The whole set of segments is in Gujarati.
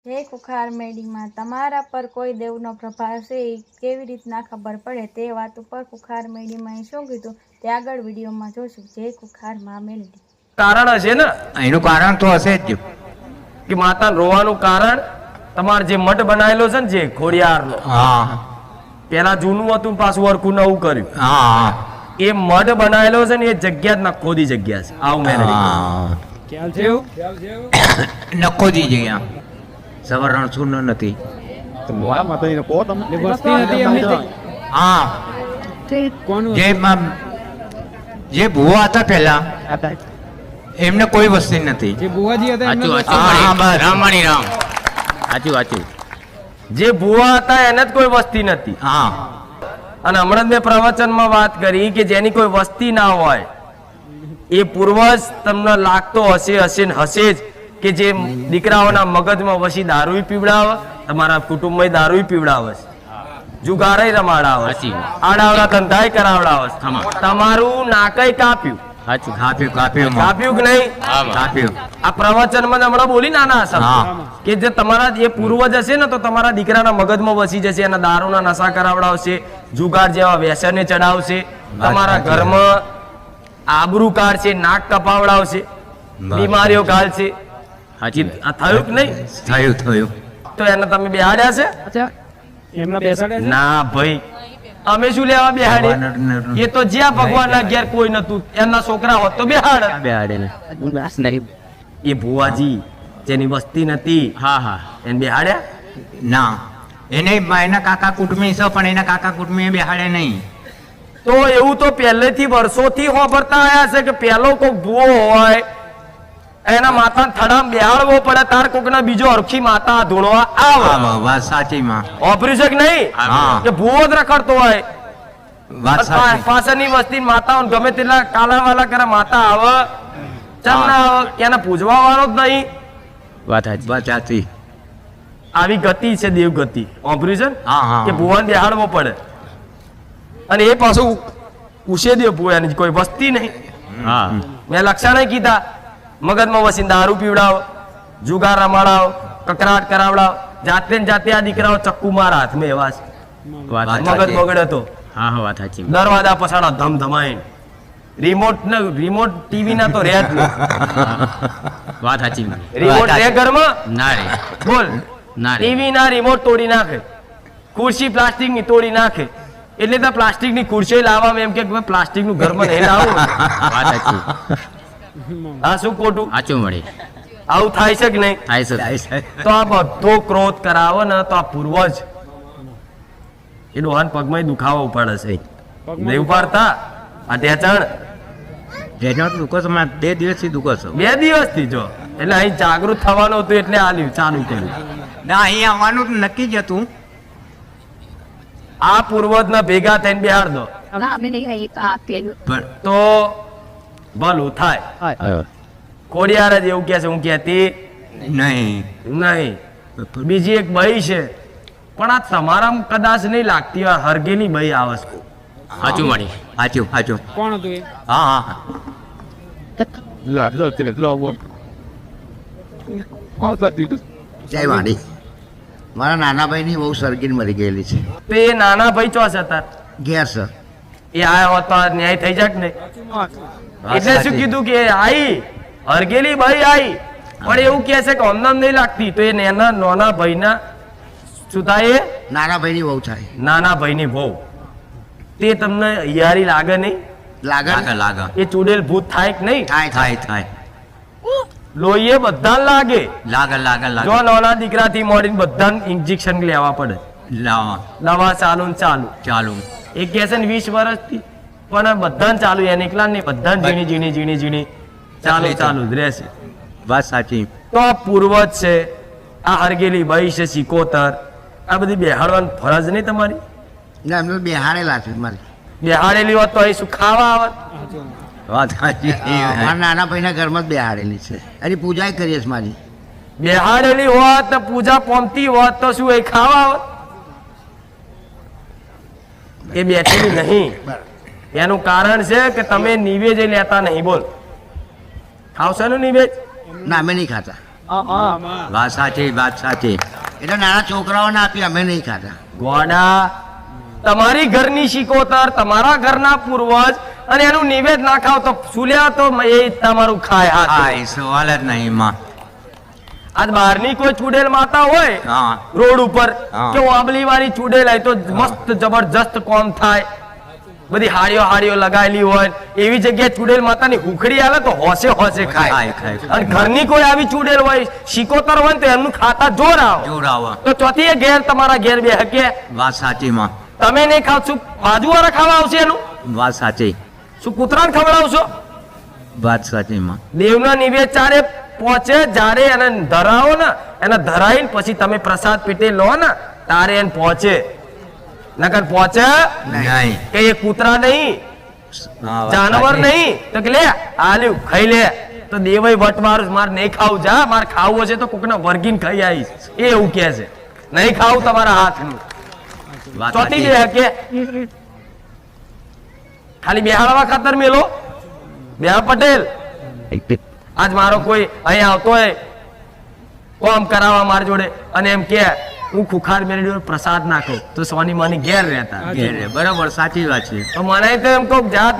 જય કુખાર મેડીમાં તમારા પર કોઈ દેવનો પ્રભાવ છે એ કેવી રીતના ખબર પડે તે વાત ઉપર કુખાર મેડીમાં શું કીધું તે આગળ વિડીયોમાં જોશું. જય કુખાર માં મેલડી. કારણ હશે ને, એનું કારણ તો હશે જ. કે માતા રોવાનું કારણ તમારે જે મઠ બનાવેલો છે ને, જે ખોડિયારનો, હા પેલા જૂનું હતું પાછું હરખું નવું કર્યું. હા એ મઠ બનાવેલો છે ને, એ જગ્યા જ નખોદી જગ્યા છે. આવું મેલડી ખ્યાલ છે. નખોદી જગ્યા સવરણ શૂન્ય નથી. હા જે ભુવા હતા પેલા એમને કોઈ વસ્તી નથી. રામાણી રામ સાચું. જે ભુવા હતા એને જ કોઈ વસ્તી નથી. હા અને હમણાં મેં પ્રવચનમાં વાત કરી કે જેની કોઈ વસ્તી ના હોય એ પૂર્વજ તમને લાગતો હશે ને હશે જ કે જે દીકરાઓના મગજમાં વસી દારૂ પીવડાવે, તમારા કુટુંબમાં દારૂ પીવડાવે, જુગારાય રમાડાવે, આડાવડા ધંધાય કરાવડાવે, તમારું નાકય કાપ્યું. કાપ્યું કે નહીં? આ પ્રવચનમાં હમણાં બોલી નાના હશે કે જે તમારા જે પૂર્વજ હશે ને, તો તમારા દીકરાના મગજમાં વસી જશે, એના દારૂના નશા કરાવડાવશે, જુગાર જેવા વ્યસને ચડાવશે, તમારા ઘરમાં આબરૂ કાઢશે, નાક કપાવડાવશે, બીમારીઓ ગાળશે. થયું કે નહીં? થયું. તો એને તમે બેહાડ્યા છે? ના ભાઈ, અમે શું લેવા બેહાડે? એ તો જ્યાં ભગવાનના ઘેર કોઈ નતું, એમના છોકરા હોત તો બેહાડે. એ ભુવાજી જેની વસ્તી નથી, એને બેહાડ્યા ના. એને એના કાકા કુટુંબી છે, પણ એના કાકા કુટુંબી બેહાડે નહીં. તો એવું તો પહેલેથી વર્ષોથી હોભરતા આવ્યા છે કે પેલો કોઈક ભુવો હોય એના માતા થડામ બેહાડવો પડે, તાર કોકના બીજો અરખી માતા ધૂણવા આવે. વાત સાચી માં ઓપર્યું છે કે નહીં? કે ભૂવો જ રખડતો હોય, પાછળની વસ્તી માતાઓ ગમે તેટલા કાલા વાલા કરે, માતા આવે ચમ ના આવે, એને પૂજવા વાળો જ નહીં. વાત સાચી. આવી ગતિ છે દેવગતિ. ઓપર્યું છે હા. કે ભુવાને બેહાડવો પડે, અને એ પાછું ઉછે દેવ ભુવાની કોઈ વસ્તી નહીં. મેં લક્ષણ કીધા, મગજમાં વસીને દારૂ પીવડાવો, જુગાર રમાડાવો, કકરાટ કરાવડાવો, જાતે ને જાતે આ દીકરાઓ ચક્કુ મારા હાથમાં એવા છે. મગજ બગડે તો દરવાજા પછાડા ધમધમાઈ, રિમોટ ટીવી ના તો રેત રિમોટ રે ઘરમાં ના રે. બોલ, ટીવી ના રિમોટ તોડી નાખે, ખુરશી પ્લાસ્ટિક ની તોડી નાખે, એટલે તો પ્લાસ્ટિક ની ખુરશી લાવવા એમ કે પ્લાસ્ટિક નું ઘરમાં નહીં લાવું. આ શું ખોટું? આવું થાય છે કે નહીં? તો આ બધો ક્રોધ કરાવો ને, તો આ પૂર્વજ એ ડોહાન પગમાં દુખાવો પડે છે. નહીં ઉપાડતા આ ટેચણ 2 દિવસથી દુખો છો. 2 દિવસથી જો, એટલે અહીં જાગૃત થવાનું હતું એટલે આલ્યું ચાલુ કર્યું. ના, અહીં આવવાનું નક્કી જ હતું. આ પૂર્વજ ના ભેગા થઈને બેહાડ દો તો ભલું થાય. ખોડિયાર જ એવું કે છે, હું કહેતી નહીં. બીજી એક બઈ છે, પણ આ તમારા કદાચ નહીં લાગતી હોય, હરગેલી બઈ આવે છે. સાચું. કોણ હતું એ? હા. જય વાડી. મારા નાના ભાઈની બહુ સરગીર મરી ગયેલી છે. તો એ નાના ભાઈ ચોસ હતા ઘેર સર. એ આયા હોત તો આ ન્યાય થઈ જાય કે નહીં? એટલે શું કીધું કે આઈ હરગેલી ભાઈ આઈ, પણ એવું કે છે કે અમને નહીં લાગતી. તો એ નાના ભાઈના શું થાય? નાના ભાઈની બહુ થાય. નાના ભાઈની બહુ. તે તમને યારી લાગે નહીં? લાગે. એ ચૂડેલ ભૂત થાય કે નહીં? થાય. લોહીએ બધા લાગે. લાગે. જો નાના દીકરાથી મોડીને બધા ઇન્જેક્શન લેવા પડે, દવા ચાલુ. એ કે છે ને 20 વર્ષથી, પણ બધા ચાલુ, એને એકલા નહીં, બધા ઝીણી ચાલુ જ રહેશે. વાત સાચી. તો આ પૂર્વજ છે, આ હરગેલી બાઈ છે, સિકોતર, આ બધી બેહાડવાની ફરજ નહીં તમારી? ના, એમને બેહાડેલા છે. મારી બેહાડેલી હોત તો અહીં શું ખાવા આવત? વાત સાચી. મારા નાના ભાઈના ઘરમાં જ બેહાડેલી છે, એની પૂજા કરીએ છીએ. મારી બેહાડેલી હોત, પૂજા પોમતી હોત તો શું એ ખાવા આવત? એ બેઠેલી નહીં. એનું કારણ છે કે તમે નિવેજ લેતા નહીં. બોલ, ખાવશો ને નિવેજ? ના, અમે નહીં ખાતા. વાત સાચી વાત સાચી. એટલે નાના છોકરાઓને આપી, અમે નહીં ખાતા. ગોડા તમારી ઘરની શીકોતર, તમારા ઘરના પૂર્વજ, અને એનું નિવેદ ના ખાવ તો શું લેવા, તો એ તમારું ખાય હા, હાથ. એ સવાલ જ નહીં માં. આજ બહારની કોઈ ચૂડેલ માતા હોય હા રોડ ઉપર હા. કે આંબલી વાળી ચૂડેલ હોય તો મસ્ત જબરજસ્ત કોમ થાય, બધી હાડીઓ લગાવેલી હોય, એવી જગ્યાએ ચૂડેલ માતાની હુખડી આવે તો હોશે હોશે ખાય. ખાય. અને ઘરની કોઈ આવી ચૂડેલ હોય, શીકોતર હોય ને તો એમનું ખાતા જોર આવે. જોર આવો. તો ચોથી એ ઘેર તમારા ઘેર બે હકે, વાત સાચી માં. તમે નહીં ખાવ, શું બાજુવાળા ખાવા આવશે એનું? વાત સાચી. શું કૂતરાને ખવડાવશો? વાત સાચી માં. દેવના નિવેદ ચારે પહોંચે, જ્યારે એને ધરાવો ને, એને ધરાઈને પછી તમે પ્રસાદ પેટે લો ને, તારે એને પહોંચે. નકર પહોંચે નહીં. કે એ કૂતરા નહીં, હા, વાત જાનવર સાચી. નહીં, તો કે લે આલ્યું ખાઈ લે. તો દેવાય વટવાર માર નહીં ખાવું, જા માર ખાવું હશે તો કોકના વર્ગીન ખાઈ આવીશ, એ એવું કહે છે. નહીં ખાવું તમારા હાથનું. વાત ચોથી સાચી. બે કે ખાલી બેહાડવા ખાતર મેલો. બેહા પટેલ, આજ મારો કોઈ અહીંયા આવતો હોય કોમ કરાવવા માર જોડે અને એમ કે હું ખુખાર મેળવી પ્રસાદ નાખો, તો સોની માની ઘેર રહેતા. ઘેરે. બરાબર, સાચી વાત છે. તો મને તો એમ કહું, જા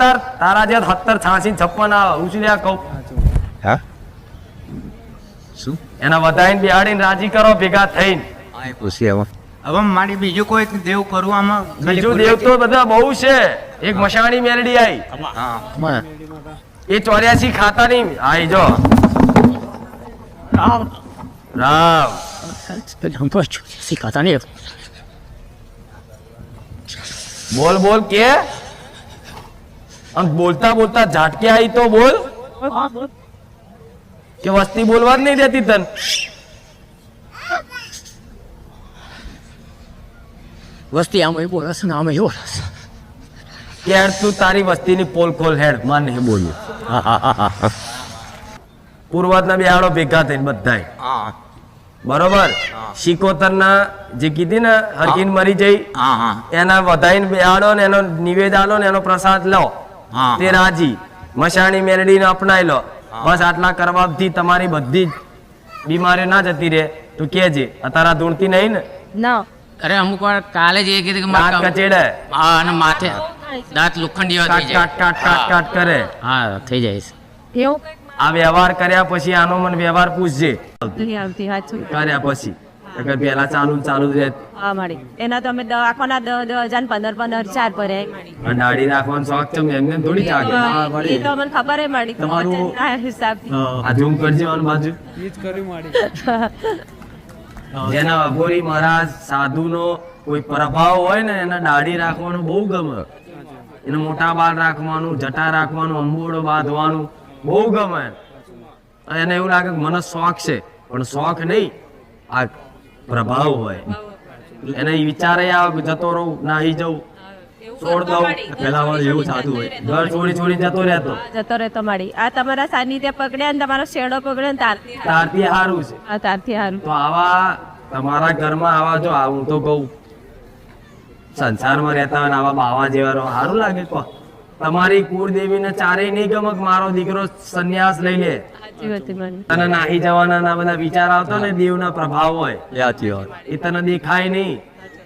તારા જે 70, 86, 56 આવે, હું શું લ્યા કહું, હા શું? એના વધાઈને બેહાડીને રાજી કરો ભેગા થઈને. હા, એ પૂછી હવે. હવે મારી બીજું કોઈ દેવ કરું આમાં? બીજું દેવ તો બધા બહુ છે. એક મશાણી મેલડી આવી, હા. એ 84 ખાતા નહીં. આઈ જો રામ બોલ બોલ કે આમ બોલતા બોલતા ઝાટકે આવી તો બોલ, કે વસ્તી બોલવા જ નહીં દેતી તન. વસ્તી આમ બોલે છે ને આમ એવો કે હેડ તું તારી વસ્તીની પોલ ખોલ હેડ, માર નહીં બોલ્યું. પૂર્વજના બેહાડો ભેગા થઈને બધાય, હા બરોબર. શીકોતરના જે કીધી ને હરકીન મરી જઈ, હા હા એના વધાઈને બેહાડો ને એનો નિવેદ આલો ને એનો પ્રસાદ લો, હા. તે રાજી. મશાણી મેલડીને અપનાઈ લો. બસ આટલા કરવાથી તમારી બધી જ બીમારીઓ ના જતી રહે. તું કેજે તારા ધૂણતી નહીં ને? ના અરે અમુક વાર કાલે જ એ કીધું કે દાંત મારે કચેડે, હા અને માથે દાંત લોખંડી કાટ થઈ જાય. કાટ કાટ કાટ કાટ કરે. હા થઈ જાય છે. એવું આ વ્યવહાર કર્યા પછી આનો મને વ્યવહાર પૂછજે કંઈ આવતી સાચું કર્યા પછી. અગર પેલા ચાલુ ને ચાલુ જ રહે. હા મારી એના તો અમે આખોના 10,000 15 4 પર અને દાઢી રાખવાનો શોખ છે એમને થોડી ચાલે. એ તો મને ખબર હે મારી તમારું હિસાબથી આ ઝૂમ કરજે આની બાજુ. જેના અઘોરી મહારાજ સાધુનો કોઈ પ્રભાવ હોય ને એને દાઢી રાખવાનું બહુ ગમે. એને મોટા બાલ રાખવાનું, જટા રાખવાનું, અંબોડો બાંધવાનું બહુ ગમે. અને એને એવું લાગે કે મને શોખ છે, પણ શોખ નહીં, આ પ્રભાવ હોય. એને ઈ વિચારે આવે કે જતો રહું, નાહી જવું, છોડ દઉં. પેલા વાર એવું થતું હોય, ઘર છોડી છોડી જતો રહેતો. જતો રહેતો મારી આ તમારા સાનિધ્ય પકડ્યા ને તમારો શેડો પકડ્યો ને તારથી સારું છે. આ તારથી હારું તો આવા તમારા ઘરમાં આવા જો હું તો કહું સંસારમાં રહેતા હોય ને આવા બાવા જેવા રહો, સારું લાગે. કહો તમારી કુળદેવીને ચારેય નહીં ગમે કે મારો દીકરો સંન્યાસ લઈ લે, સાચી વાત છે મારી તને નાહી જવાના ના બધા વિચાર આવતો ને દેવના પ્રભાવ હોય, એ તને દેખાય નહીં.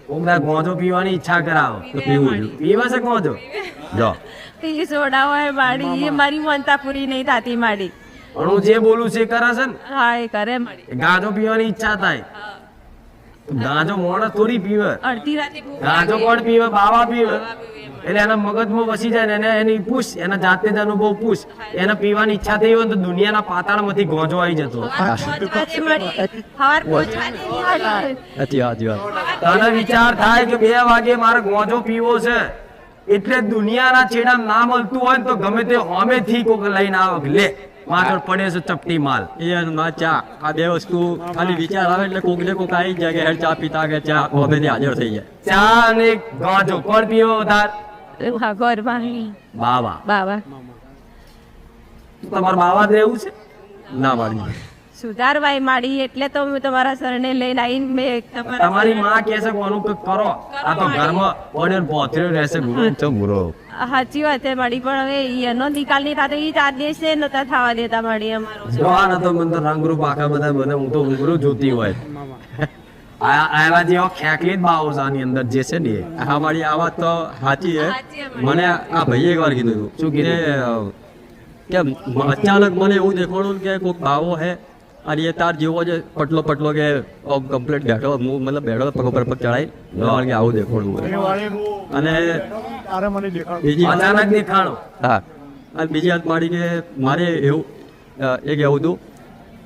કોકદા ગોંજો પીવાની ઈચ્છા કરાવો તો પીવા છે ગોંજો. જો એ સોડા હોય મારી એ મારી મનતા પૂરી નહીં થતી મારી પણ હું જે બોલું છે એ કરે છે ને. હા એ કરે મારી ગાંજો પીવાની ઈચ્છા થાય તો ગાંજો મોણસ થોડી પીવે. અડધી રાતે ભૂખ ગાંજો કોણ પીવે? બાવા પીવે. એટલે એના મગજમાં વસી જાય ને એને એની પૂછ, એના જાતે જ અનુભવ પૂછ. એને પીવાની ઈચ્છા થઈ હોય ને તો દુનિયાના પાતાળમાંથી ગોંજો આવી જતો. તને વિચાર થાય કે 2 વાગે મારે ગોંજો પીવો છે, એટલે દુનિયાના છેડા ના મળતું હોય ને તો ગમે તે હોમેથી કોક લઈને આવે લે માથળ પડે છે ચપટી માલ. ચા આ બે વસ્તુ ખાલી વિચાર આવે એટલે કોક ને કોક આવી જાય કે હેડ ચા પીતા કે ચા હોમે હાજર થઈ જાય. ચા અને ગાંજો કોણ પીવો વધારે? હા ઘરમાં બાવા. બાબા તમારે બાવા જ રહેવું છે? ના મારી સુધારવાય માડી એટલે તો હું તમારા સરને લઈને આવીને મેં તમારી માં કહે છે કોનું કંઈક કરો, આ તો ઘરમાં ઓર્ડર પહોંચ્યો રહેશે ગુરુ તો ગુરુ. સાચી વાત છે માડી, પણ હવે એનો નિકાલ નહીં થતો, એ 4 દિવસ નતા થવા દેતા માડી અમારો. જો આ નતો મને તો રંગરૂપ આખા બધા મને હું તો ઉંગરું જોતી હોય. આવા જેવા ખેકલી જ બાવો છે આની અંદર જે છે ને એ. હા મારી આ વાત તો સાચી છે. મને આ ભાઈએ એક વાર કીધું હતું શું કીધું? કે અચાનક મને એવું દેખાણું કે કોઈક બાવો હે અને એ તાર જેવો જ પટલો પટલો કે કમ્પ્લીટ બેઠો, હું મતલબ બેઠો પગ ઉપર પગ ચડાઈ કે આવું દેખાણું અને બીજી અચાનક દેખાણું. હા અને બીજી વાત મારી કે મારે એવું એક એવું હતું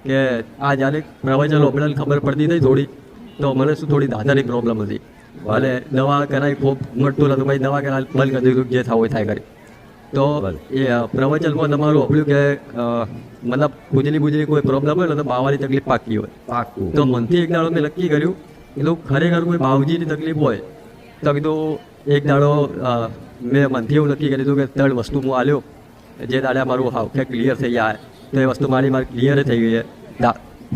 કે આ જ્યારે પ્રવચન ઓપરેશન ખબર પડતી હતી થોડી, તો મને શું થોડી દાદાની પ્રોબ્લેમ હતી, ભલે દવા કરાવી ખૂબ મળતું નતું, ભાઈ દવા કરાવી બંધ કરી દીધું, જે થવું થાય કરી. તો એ પ્રવચનમાં તમારું ઓપડ્યું કે મતલબ બુજલી કોઈ પ્રોબ્લેમ હોય ને તો બાવાની તકલીફ પાકી હોય. પાકું. તો મનથી એક દાડો મેં નક્કી કર્યું કે ખરેખર કોઈ બાવજીની તકલીફ હોય તો કીધું એક દાડો મેં મનથી એવું નક્કી કરી દીધું કે 3 વસ્તુ હું આલ્યો જે દાડે મારું હાવખે ક્લિયર થઈ જાય, તો એ વસ્તુ મારી ક્લિયર થઈ ગઈ છે.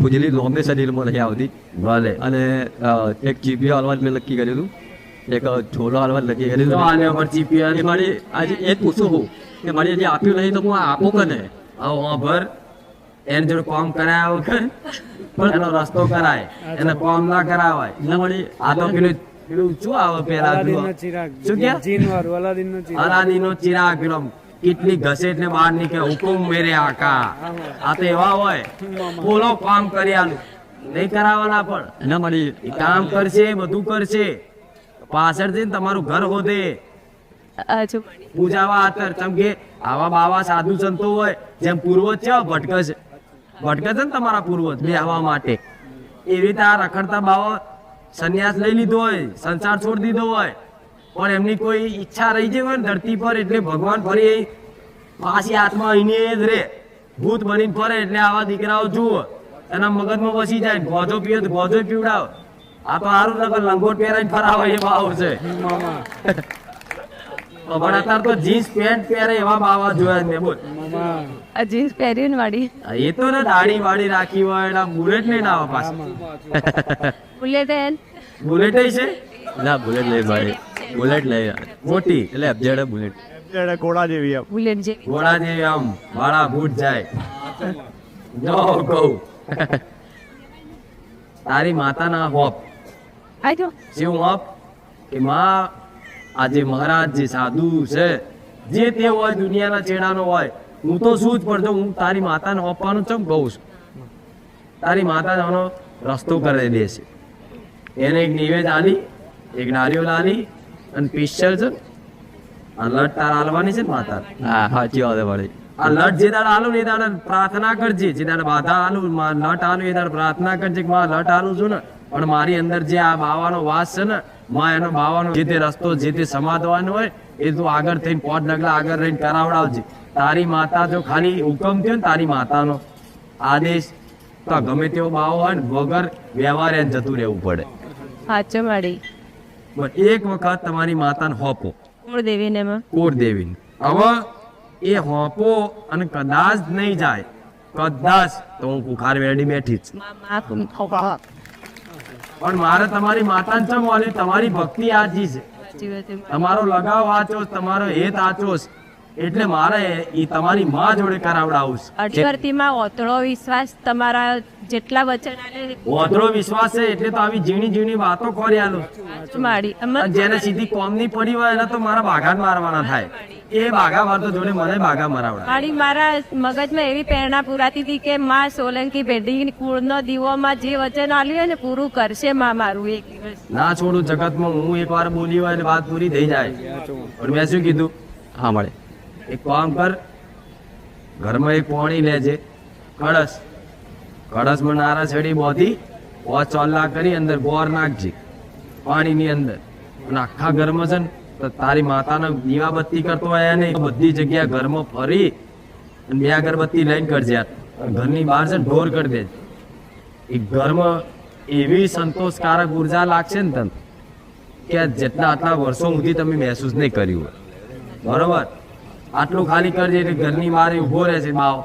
ખુજલી લોમે શરીરમાં નહીં આવતી. ભલે. અને એક ચીપિયો હાલવા મેં નક્કી કર્યું હતું, એક છોલો હાલવા નક્કી કર્યું તો હતું. આને ઉપર ચીપિયા એ મારી આજે એ જ પૂછું હું કે મારી જે આપ્યું નહીં તો હું આપું કને. આવો વાંભર એની જોડે કામ કરાયા વગર પણ એનો રસ્તો કરાય, એને કામ ના કરાવાય. ના મારી આ તો પેલું શું આવે પેલા શું કે અલાદીનનો ચિરાગ પેલો કેટલી ઘસેટ ને બહાર નીકળે, હુકુમ મેરે આકા. આ તો એવા હોય બોલો કામ કરી આલું નહીં કરાવવાના, પણ ના મારી એ કામ કરશે, બધું કરશે, પાછળ જઈને તમારું ઘર હોદે હજુ પૂજાવા આતર. ચમ કે આવા બાવા સાધુ સંતો હોય જેમ પૂર્વજ છે ભટકે છે ને તમારા પૂર્વજ બે આવવા માટે, એવી રીતે આ રખડતા બાવા સંન્યાસ લઈ લીધો હોય, સંસાર છોડી દીધો હોય, પણ એમની કોઈ ઈચ્છા રહી જાય હોય ને ધરતી પર, એટલે ભગવાન ફરી પાછી આત્મા અહીંને જ રે, ભૂત બનીને ફરે. એટલે આવા દીકરાઓ જુઓ એના મગજમાં વસી જાય, ગોજો પીવે તો ગોજો પીવડાવ. આ તો સારું નકર લંગોટ પહેરાઈને ફરાવે એ બાવ છે. પણ અત્યારે તો જીન્સ પેન્ટ પહેરે એવા બાવા જોયા મેં. બોલ જીન્સ પહેર્યું ને માડી, એ તો ને દાઢી વાડી રાખી હોય એના બુલેટ લઈને આવે પાછા. બુલેટ બુલેટ છે ના બુલેટ લઈ ભાઈ, બુલેટ લઈ મોટી એટલે અબજેડ બુલેટ. બુલેટ જે ઘોડા જેવી આમ વાળા ભૂટ જાય. જો કહું તારી માતાના હોપ આજો શું હોપ કે માં આજે મહારાજ જે સાધુ છે જે તે હોય દુનિયાના ચેડાનો હોય, હું તો શું જ પણ જો હું તારી માતાને હોપવાનું ચમ કહું છું, તારી માતા એનો રસ્તો કરી દેશે. એને એક નિવેદ આલી, એક નારિયેળ આલી અને પિસ્તલ છે આ લટ તાર હાલવાની છે ને માતા. હા સાચી વાત છે ભાઈ. આ લટ જે દાડે હાલું ને એ દાડે પ્રાર્થના કરજે, જે દાડે બાધા હાલું લટ હાલું એ દાડે પ્રાર્થના કરજે કે માં લટ હાલું છું ને, પણ મારી અંદર જે આ બાવાનો વાસ છે ને માં એનો બાવાનો જે તે રસ્તો જે તે સમાધવાનો હોય એ તું આગળ થઈને 5 ડગલા આગળ રહીને કરાવડાવજે. તારી માતા જો ખાલી હુકમ થયો ને તારી માતાનો આદેશ તો ગમે તેવો બાવો હોય ને વગર વ્યવહારે જતું રહેવું પડે. સાચો માડી. પણ એક વખત તમારી માતાને હોપો કુળદેવીને કુળદેવીને. હવે એ હોપો અને કદાચ નહીં જાય, કદાચ તો હું કુખાર વેડી બેઠી જ. પણ મારે તમારી માતાને ચમ વાલી, તમારી ભક્તિ આજી છે, તમારો લગાવ આચો, તમારો હેત આચો, એટલે મારે એ તમારી માં જોડે કરાવડાવું છે. અઠવાડિયામાં ઓતળો વિશ્વાસ તમારા જેટલા વચન આલે ઓતરો વિશ્વાસ છે એટલે તો આવી ઝીણી ઝીણી વાતો કરી આલું. માડી જેને સીધી કોમની પડી હોય એને તો મારા બાઘા જ મારવાના થાય, એ બાઘા મારતો જોડે મને બાઘા મરાવડા. માડી મારા મગજમાં એવી પ્રેરણા પુરાતી હતી કે માં સોલંકી પેઢી કુળનો દીવોમાં જે વચન આલ્યું હોય ને પૂરું કરશે માં મારું એક દિવસ. ના છોડું જગતમાં, હું એકવાર બોલી હોય એટલે વાત પૂરી થઈ જાય. પણ મેં શું કીધું? હા મળે એક કામ કર, ઘરમાં એક પોણી લેજે, કળશમાં નારા છેડી બોધી 5 ચોલ્લા કરી અંદર ગોર નાખજે પાણીની અંદર, અને આખા ઘરમાં છે ને તો તારી માતાને દીવાબત્તી કરતો હોય એને બધી જગ્યા ઘરમાં ફરી અને 2 અગરબત્તી લઈને કરજે. ઘરની બહાર છે ને ઢોર કરી દેજે. એ ઘરમાં એવી સંતોષકારક ઉર્જા લાગશે ને તને કે જેટલા આટલા વર્ષો સુધી તમે મહેસૂસ નહીં કર્યું હોય. બરોબર? આટલું ખાલી કરજે એટલે ઘરની બહાર ઉભો રહેશે બાવ